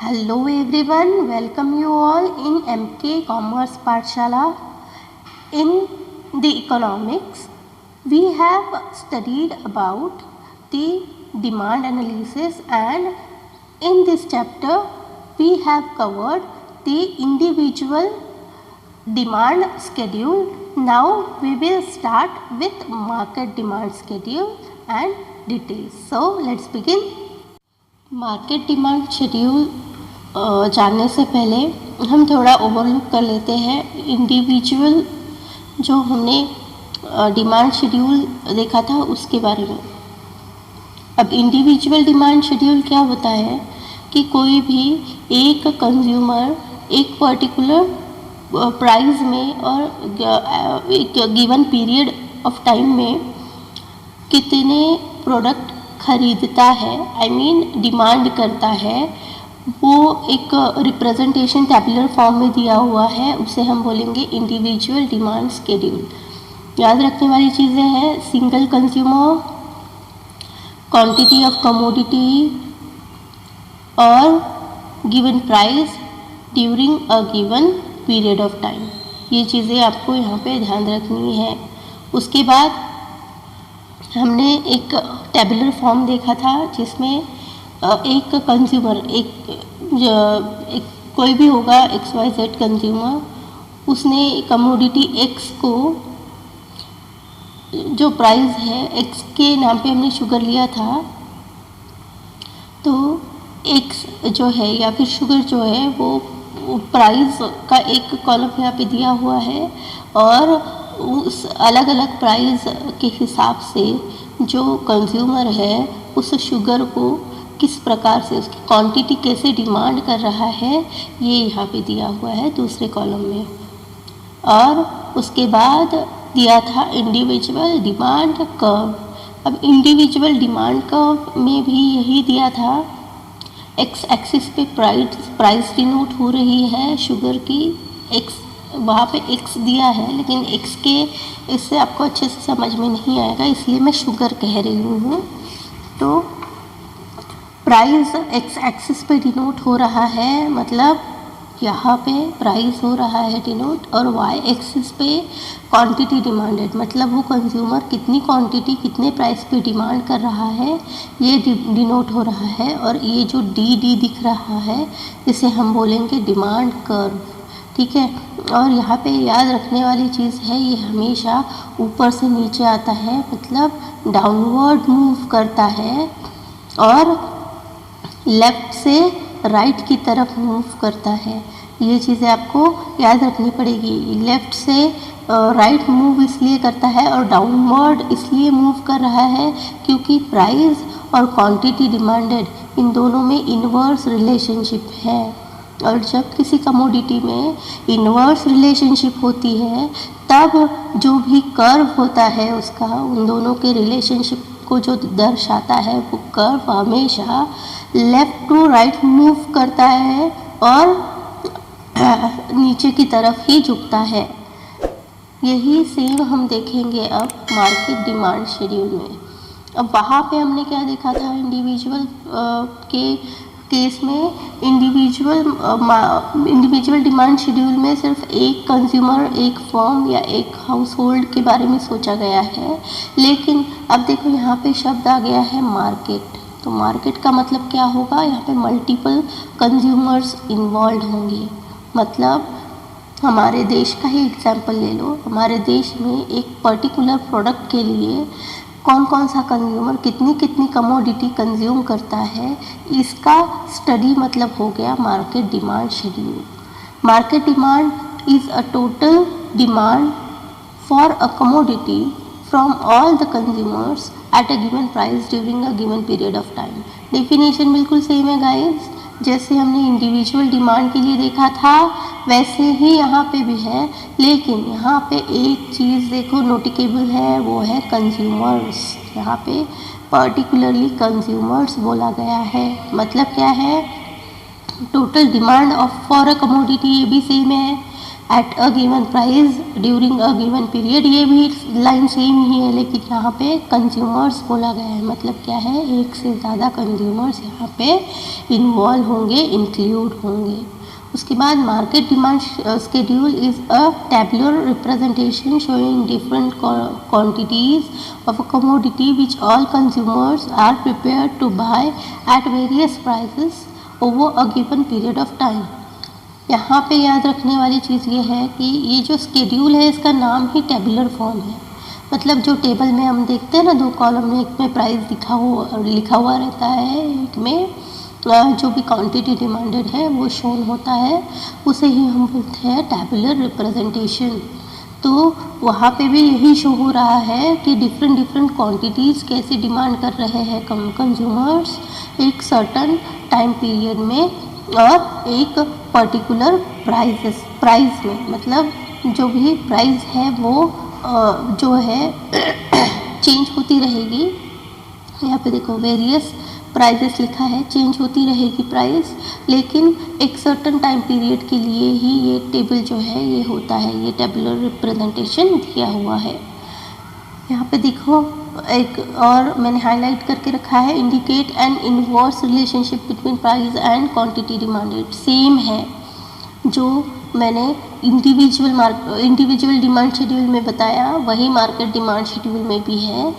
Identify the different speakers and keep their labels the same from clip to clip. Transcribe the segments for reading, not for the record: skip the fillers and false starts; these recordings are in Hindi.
Speaker 1: Hello everyone, welcome you all in MK Commerce Pathshala. In the economics, we have studied about the demand analysis, and in this chapter we have covered the individual demand schedule. Now we will start with market demand schedule and details. So let's begin. Market demand schedule जानने से पहले हम थोड़ा ओवरलुक कर लेते हैं इंडिविजुअल जो हमने डिमांड शेड्यूल देखा था उसके बारे में। अब इंडिविजुअल डिमांड शेड्यूल क्या होता है कि कोई भी एक कंज्यूमर एक पर्टिकुलर प्राइस में और एक गिवन पीरियड ऑफ टाइम में कितने प्रोडक्ट खरीदता है, डिमांड करता है, वो एक रिप्रेजेंटेशन टैबुलर फॉर्म में दिया हुआ है, उसे हम बोलेंगे इंडिविजुअल डिमांड शेड्यूल। याद रखने वाली चीज़ें हैं single consumer, quantity of commodity और given price during a given period of time. ये चीज़ें आपको यहाँ पे ध्यान रखनी है। उसके बाद हमने एक टैबुलर फॉर्म देखा था जिसमें एक कंज्यूमर एक कोई भी होगा XYZ कंज्यूमर, उसने कमोडिटी X को जो प्राइस है X के नाम पे हमने शुगर लिया था, तो X जो है या फिर शुगर जो है वो प्राइस का एक कॉलम यहाँ पे दिया हुआ है और उस अलग अलग प्राइस के हिसाब से जो कंज्यूमर है उस शुगर को किस प्रकार से उसकी क्वांटिटी कैसे डिमांड कर रहा है ये यहाँ पे दिया हुआ है दूसरे कॉलम में। और उसके बाद दिया था इंडिविजुअल डिमांड कर्व। अब इंडिविजुअल डिमांड कर्व में भी यही दिया था, एक्स एक्सिस पे प्राइस डिनोट हो रही है शुगर की, एक्स वहाँ पे x दिया है लेकिन x के इससे आपको अच्छे से समझ में नहीं आएगा इसलिए मैं शुगर कह रही हूँ। तो प्राइस x एक्सिस पे डिनोट हो रहा है, मतलब यहाँ पे प्राइस हो रहा है डिनोट, और y एक्सिस पे क्वांटिटी डिमांडेड, मतलब वो कंज्यूमर कितनी क्वांटिटी कितने प्राइस पे डिमांड कर रहा है ये डिनोट हो रहा है। और ये जो डी दिख रहा है इसे हम बोलेंगे डिमांड कर्व, ठीक है। और यहाँ पे याद रखने वाली चीज़ है ये हमेशा ऊपर से नीचे आता है, मतलब डाउनवर्ड मूव करता है और लेफ़्ट से राइट की तरफ मूव करता है। ये चीज़ें आपको याद रखनी पड़ेगी। लेफ़्ट से राइट मूव इसलिए करता है और डाउनवर्ड इसलिए मूव कर रहा है क्योंकि प्राइस और क्वांटिटी डिमांडेड इन दोनों में इन्वर्स रिलेशनशिप है। और जब किसी कमोडिटी में इन्वर्स रिलेशनशिप होती है तब जो भी कर्व होता है उसका उन दोनों के रिलेशनशिप को जो दर्शाता है वो कर्व हमेशा लेफ़्ट टू राइट मूव करता है और नीचे की तरफ ही झुकता है। यही सेम हम देखेंगे अब मार्केट डिमांड शेड्यूल में। अब वहाँ पे हमने क्या देखा था इंडिविजुअल के केस में, इंडिविजुअल डिमांड शेड्यूल में सिर्फ एक कंज्यूमर एक फर्म या एक हाउस होल्ड के बारे में सोचा गया है, लेकिन अब देखो यहाँ पे शब्द आ गया है मार्केट। तो मार्केट का मतलब क्या होगा, यहाँ पे मल्टीपल कंज्यूमर्स इन्वॉल्व होंगे। मतलब हमारे देश का ही एग्जाम्पल ले लो, हमारे देश में एक पर्टिकुलर प्रोडक्ट के लिए कौन कौन सा कंज्यूमर कितनी कमोडिटी कंज्यूम करता है, इसका स्टडी मतलब हो गया market demand schedule. Market demand is a total demand for a commodity from all the consumers at a given price during a given period of time. Definition बिल्कुल सेम है गाइस, जैसे हमने इंडिविजुअल डिमांड के लिए देखा था वैसे ही यहाँ पे भी है, लेकिन यहाँ पे एक चीज़ देखो नोटिकेबल है, वो है कंज्यूमर्स। यहाँ पे पर्टिकुलरली कंज्यूमर्स बोला गया है। मतलब क्या है, total demand of for a commodity ये भी सेम है, at a given price during a given period. ये भी लाइन सेम ही है, लेकिन यहाँ पे कंज्यूमर्स बोला गया है, मतलब क्या है, एक से ज़्यादा कंज्यूमर्स यहाँ पे इन्वॉल्व होंगे, इंक्लूड होंगे। उसके बाद market demand schedule is a tabular representation showing different quantities of a commodity which all consumers are prepared to buy at various prices over a given period of time. यहाँ पे याद रखने वाली चीज़ ये है कि ये जो स्केड्यूल है इसका नाम ही टेबुलर फॉर्म है, मतलब जो टेबल में हम देखते हैं ना, 2 कॉलम में, एक में प्राइस लिखा हुआ रहता है, एक में जो भी क्वांटिटी डिमांडेड है वो शोन होता है, उसे ही हम बोलते हैं टेबुलर रिप्रेजेंटेशन। तो वहाँ पे भी यही शो हो रहा है कि डिफरेंट क्वांटिटीज़ कैसे डिमांड कर रहे हैं कंज्यूमर्स एक सर्टन टाइम पीरियड में और एक पर्टिकुलर प्राइस में, मतलब जो भी प्राइस है वो जो है चेंज होती रहेगी। यहाँ पे देखो वेरियस प्राइसेस लिखा है, चेंज होती रहेगी प्राइस, लेकिन एक सर्टन टाइम पीरियड के लिए ही ये टेबल जो है ये होता है, ये टेबुलर रिप्रेजेंटेशन दिया हुआ है। यहाँ पे देखो एक और मैंने हाईलाइट करके रखा है, indicate N inverse relationship between price and quantity demanded. Same है जो मैंने इंडिविजुअल डिमांड शेड्यूल में बताया, वही मार्केट डिमांड शेड्यूल में भी है।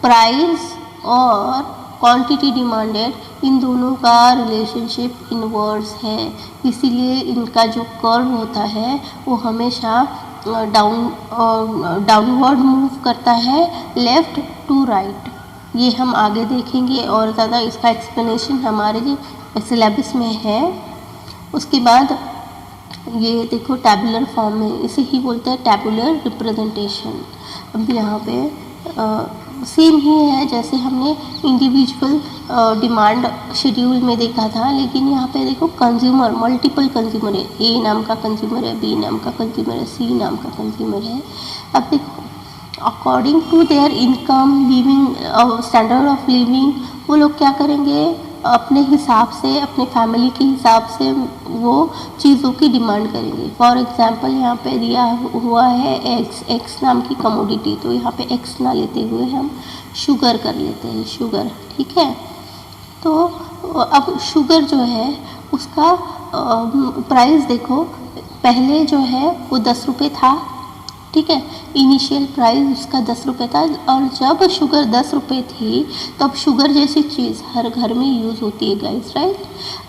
Speaker 1: प्राइस और क्वांटिटी डिमांडेड इन दोनों का रिलेशनशिप इनवर्स है, इसीलिए इनका जो कर्व होता है वो हमेशा डाउनवर्ड मूव करता है, लेफ़्ट टू राइट। ये हम आगे देखेंगे और ज़्यादा इसका एक्सप्लेनेशन हमारे सिलेबस में है। उसके बाद ये देखो टैबुलर फॉर्म में, इसे ही बोलते हैं टैबुलर रिप्रेजेंटेशन। अब यहाँ पे सेम ही है जैसे हमने इंडिविजुअल डिमांड शेड्यूल में देखा था, लेकिन यहाँ पे देखो कंज्यूमर, मल्टीपल कंज्यूमर है, ए नाम का कंज्यूमर है, बी नाम का कंज्यूमर है, सी नाम का कंज्यूमर है। अब देखो according to their income, living standard of living, वो लोग क्या करेंगे, अपने हिसाब से, अपने फैमिली के हिसाब से वो चीज़ों की डिमांड करेंगे। फॉर एग्जांपल यहाँ पे दिया हुआ है एक्स नाम की कमोडिटी, तो यहाँ पे एक्स ना लेते हुए हम शुगर कर लेते हैं, शुगर, ठीक है। तो अब शुगर जो है उसका प्राइस देखो, पहले जो है वो 10 रुपये था, ठीक है, इनिशियल प्राइस उसका 10 रुपये था, और जब शुगर 10 रुपये थी तब शुगर जैसी चीज़ हर घर में यूज़ होती है गाइस, राइट।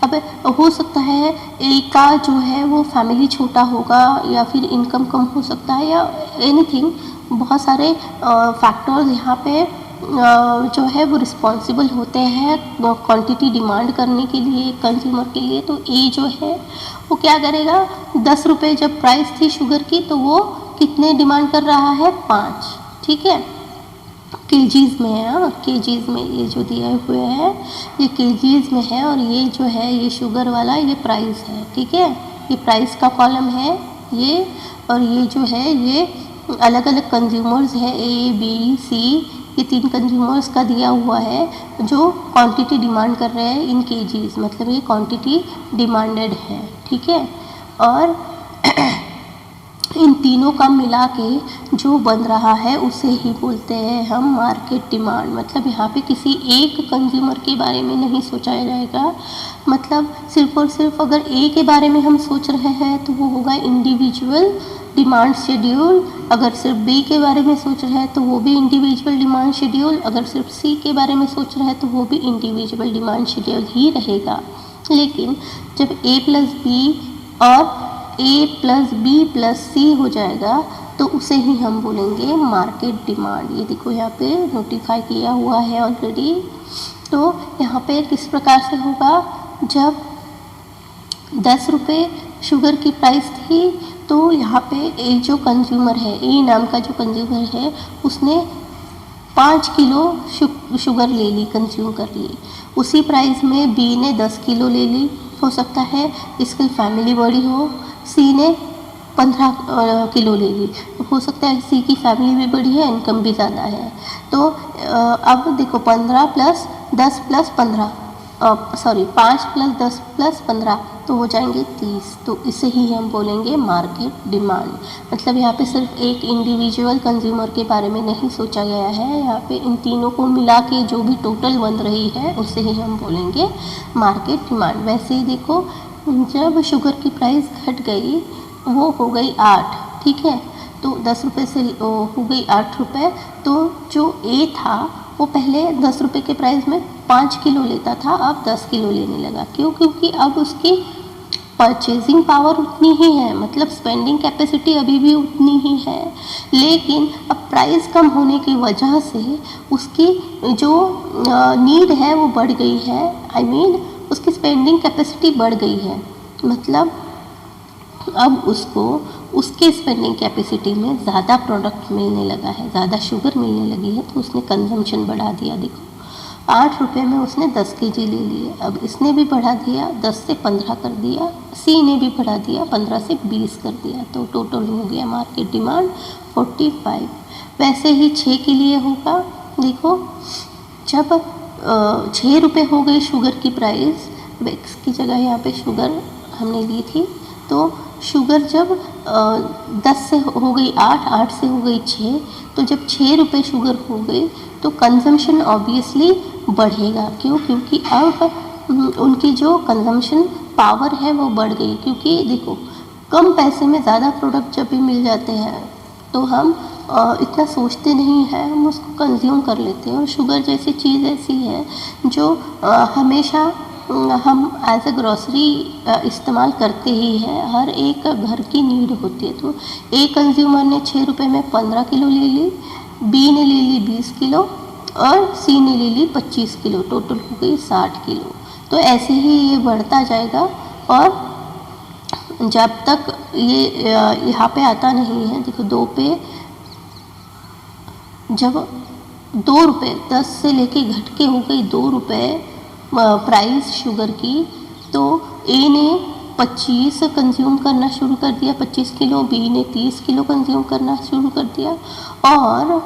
Speaker 1: अब हो सकता है एक का जो है वो फैमिली छोटा होगा या फिर इनकम कम हो सकता है या एनीथिंग, बहुत सारे फैक्टर्स यहाँ पे जो है वो रिस्पॉन्सिबल होते हैं क्वांटिटी डिमांड करने के लिए कंज्यूमर के लिए। तो ए जो है वो क्या करेगा, 10 रुपये जब प्राइस थी शुगर की तो वो कितने डिमांड कर रहा है, 5, ठीक है, केजीज़ में है, केजीज़ में ये जो दिए हुए हैं ये केजीज़ में है, और ये जो है ये शुगर वाला ये प्राइस है, ठीक है, ये प्राइस का कॉलम है ये, और ये जो है ये अलग अलग कंज्यूमर्स है, ए बी सी, ये 3 कंज्यूमर्स का दिया हुआ है जो क्वांटिटी डिमांड कर रहे हैं इन केजीज़, मतलब ये क्वांटिटी डिमांडेड है, ठीक है। और इन तीनों का मिला के जो बन रहा है उसे ही बोलते हैं हम मार्केट डिमांड। मतलब यहाँ पे किसी एक कंज्यूमर के बारे में नहीं सोचा जाएगा, मतलब सिर्फ और सिर्फ अगर ए के बारे में हम सोच रहे हैं तो वो होगा इंडिविजुअल डिमांड शेड्यूल, अगर सिर्फ बी के बारे में सोच रहे हैं तो वो भी इंडिविजुअल डिमांड शेड्यूल, अगर सिर्फ सी के बारे में सोच रहे हैं तो वो भी इंडिविजुअल डिमांड शेड्यूल ही रहेगा। लेकिन जब ए प्लस बी और ए प्लस बी प्लस सी हो जाएगा तो उसे ही हम बोलेंगे मार्केट डिमांड। ये देखो यहाँ पे नोटिफाई किया हुआ है ऑलरेडी। तो यहाँ पे किस प्रकार से होगा, जब 10 रुपये शुगर की प्राइस थी तो यहाँ पे एक जो कंज्यूमर है, ए नाम का जो कंज्यूमर है, उसने 5 किलो शुगर ले ली, कंज्यूम कर ली। उसी प्राइस में बी ने 10 किलो ले ली, हो सकता है इसकी फैमिली बड़ी हो, सी ने 15 किलो ले ली, हो सकता है सी की फैमिली भी बड़ी है, इनकम भी ज़्यादा है। तो अब देखो 15 + 10 + 15 सॉरी 5 + 10 + 15 तो हो जाएंगे 30। तो इसे ही हम बोलेंगे मार्केट डिमांड। मतलब यहाँ पे सिर्फ एक इंडिविजुअल कंज्यूमर के बारे में नहीं सोचा गया है, यहाँ पे इन तीनों को मिला के जो भी टोटल बन रही है उसे ही हम बोलेंगे मार्केट डिमांड। वैसे ही देखो, जब शुगर की प्राइस घट गई, वो हो गई 8, ठीक है, तो 10 रुपये से हो गई 8 रुपये। तो जो ए था वो पहले 10 रुपये के प्राइस में 5 किलो लेता था, अब 10 किलो लेने लगा। क्यों? क्योंकि अब उसकी परचेजिंग पावर उतनी ही है, मतलब स्पेंडिंग कैपेसिटी अभी भी उतनी ही है, लेकिन अब प्राइस कम होने की वजह से उसकी जो नीड है वो बढ़ गई है। आई मीन उसकी स्पेंडिंग कैपेसिटी बढ़ गई है, मतलब अब उसको उसके स्पेंडिंग कैपेसिटी में ज़्यादा प्रोडक्ट मिलने लगा है, ज़्यादा शुगर मिलने लगी है, तो उसने कंजम्पशन बढ़ा दिया। देखो 8 रुपये में उसने 10 kg ले लिए, अब इसने भी बढ़ा दिया, 10 से 15 कर दिया, सी ने भी बढ़ा दिया, 15 से 20 कर दिया, तो टोटल हो गया मार्केट डिमांड 45। वैसे ही 6 के लिए होगा। देखो जब 6 रुपये हो गई शुगर की प्राइस, वेक्स की जगह यहाँ पे शुगर हमने ली थी, तो शुगर जब 10 से हो गई 8, 8 से हो गई 6, तो जब 6 रुपये शुगर हो गई तो कंजम्पशन ऑब्वियसली बढ़ेगा। क्यों? क्योंकि अब उनकी जो कंजम्पशन पावर है वो बढ़ गई। क्योंकि देखो कम पैसे में ज़्यादा प्रोडक्ट जब भी मिल जाते हैं तो हम इतना सोचते नहीं हैं, हम उसको कंज्यूम कर लेते हैं। और शुगर जैसी चीज़ ऐसी है जो हमेशा हम एज ए ग्रॉसरी इस्तेमाल करते ही हैं, हर एक घर की नीड होती है। तो एक कंज्यूमर ने 6 रुपये में 15 किलो ले ली, बी ने ले ली 20 किलो और सी ने ले ली 25 किलो, टोटल हो गई 60 किलो। तो ऐसे ही ये बढ़ता जाएगा और जब तक ये यहाँ पे आता नहीं है। देखो 2 पे जब 2 रुपये 10 से लेके घट के हो गई 2 रुपये प्राइस शुगर की, तो ए ने 25 कंज्यूम करना शुरू कर दिया, 25 किलो, बी ने 30 किलो कंज्यूम करना शुरू कर दिया और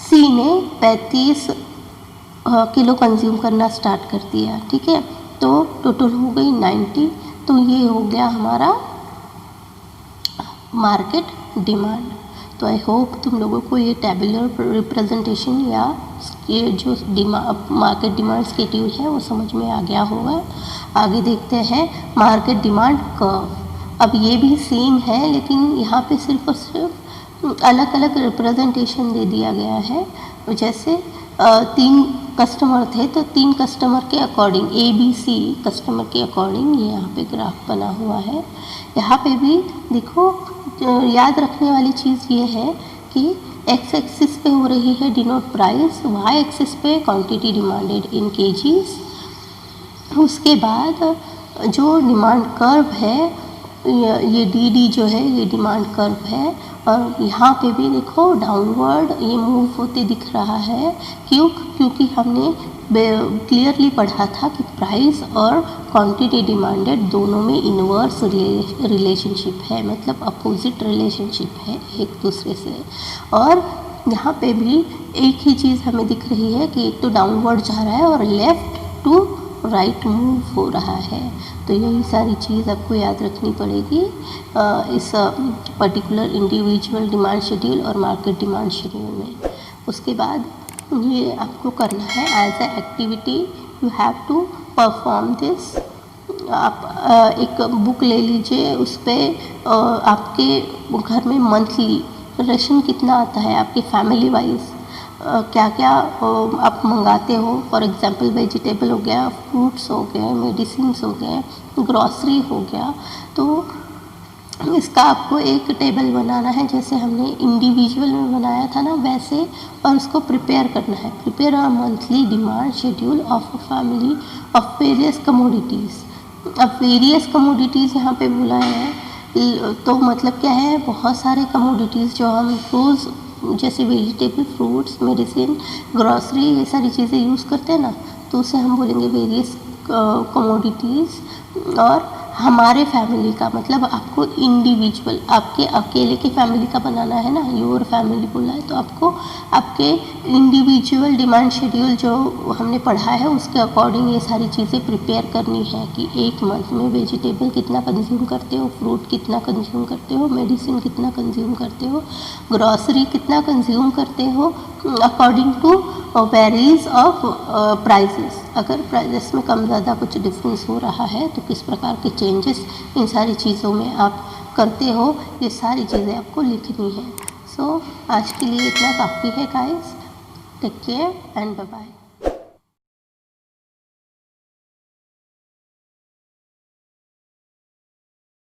Speaker 1: सी ने 35 किलो कंज्यूम करना स्टार्ट कर दिया, ठीक है। तो टोटल हो गई 90। तो ये हो गया हमारा मार्केट डिमांड। तो आई होप तुम लोगों को ये टेबुलर रिप्रेजेंटेशन या ये जो मार्केट डिमांड शेड्यूल है वो समझ में आ गया होगा। आगे देखते हैं मार्केट डिमांड कर्व। अब ये भी सेम है, लेकिन यहाँ पे सिर्फ और सिर्फ अलग अलग रिप्रेजेंटेशन दे दिया गया है। जैसे 3 कस्टमर थे, तो 3 कस्टमर के अकॉर्डिंग ABC कस्टमर के अकॉर्डिंग ये यहाँ पे ग्राफ बना हुआ है। यहाँ पे भी देखो याद रखने वाली चीज़ ये है कि एक्स एक्सिस पे हो रही है डिनोट प्राइस, वाई एक्सिस पे क्वांटिटी डिमांडेड इन केजीज। उसके बाद जो डिमांड कर्व है ये डी जो है ये डिमांड कर्व है, और यहाँ पे भी देखो डाउनवर्ड ये मूव होते दिख रहा है। क्योंकि हमने क्लियरली पढ़ा था कि प्राइस और क्वांटिटी डिमांडेड दोनों में इनवर्स रिलेशनशिप है, मतलब अपोजिट रिलेशनशिप है एक दूसरे से। और यहाँ पे भी एक ही चीज़ हमें दिख रही है कि एक तो डाउनवर्ड जा रहा है और लेफ़्ट टू राइट मूव हो रहा है। तो यही सारी चीज़ आपको याद रखनी पड़ेगी इस पर्टिकुलर इंडिविजुअल डिमांड शेड्यूल और मार्केट डिमांड शेड्यूल में। उसके बाद ये आपको करना है as a activity, you have to perform this. आप एक बुक ले लीजिए, उस पर आपके घर में मंथली राशन कितना आता है, आपके फैमिली वाइज क्या क्या आप मंगाते हो। फॉर एग्जांपल वेजिटेबल हो गया, फ्रूट्स हो गए, मेडिसिन्स हो गए, ग्रॉसरी हो गया। तो इसका आपको एक टेबल बनाना है, जैसे हमने इंडिविजुअल में बनाया था ना वैसे, और उसको प्रिपेयर करना है। Prepare a monthly demand schedule of a family of various commodities. अब वेरियस कमोडिटीज़ यहाँ पे बोला है, तो मतलब क्या है, बहुत सारे कमोडिटीज़ जो हम रोज़ जैसे वेजिटेबल, फ्रूट्स, मेडिसिन, ग्रॉसरी ये सारी चीज़ें यूज़ करते हैं ना, तो उसे हम बोलेंगे वेरियस कमोडिटीज़। और हमारे फैमिली का, मतलब आपको इंडिविजुअल, आपके अकेले के फैमिली का बनाना है ना, योर फैमिली बोला है तो आपको आपके इंडिविजुअल डिमांड शेड्यूल जो हमने पढ़ा है उसके अकॉर्डिंग ये सारी चीज़ें प्रिपेयर करनी है कि एक मंथ में वेजिटेबल कितना कंज्यूम करते हो, फ्रूट कितना कंज्यूम करते हो, मेडिसिन कितना कंज्यूम करते हो, ग्रॉसरी कितना कंज्यूम करते हो, according to varies of prices. अगर प्राइसेस में कम ज़्यादा कुछ डिफरेंस हो रहा है तो किस प्रकार के चेंजेस इन सारी चीज़ों में आप करते हो, ये सारी चीज़ें आपको लिखनी है। सो आज के लिए इतना काफ़ी है guys. Take care and bye bye.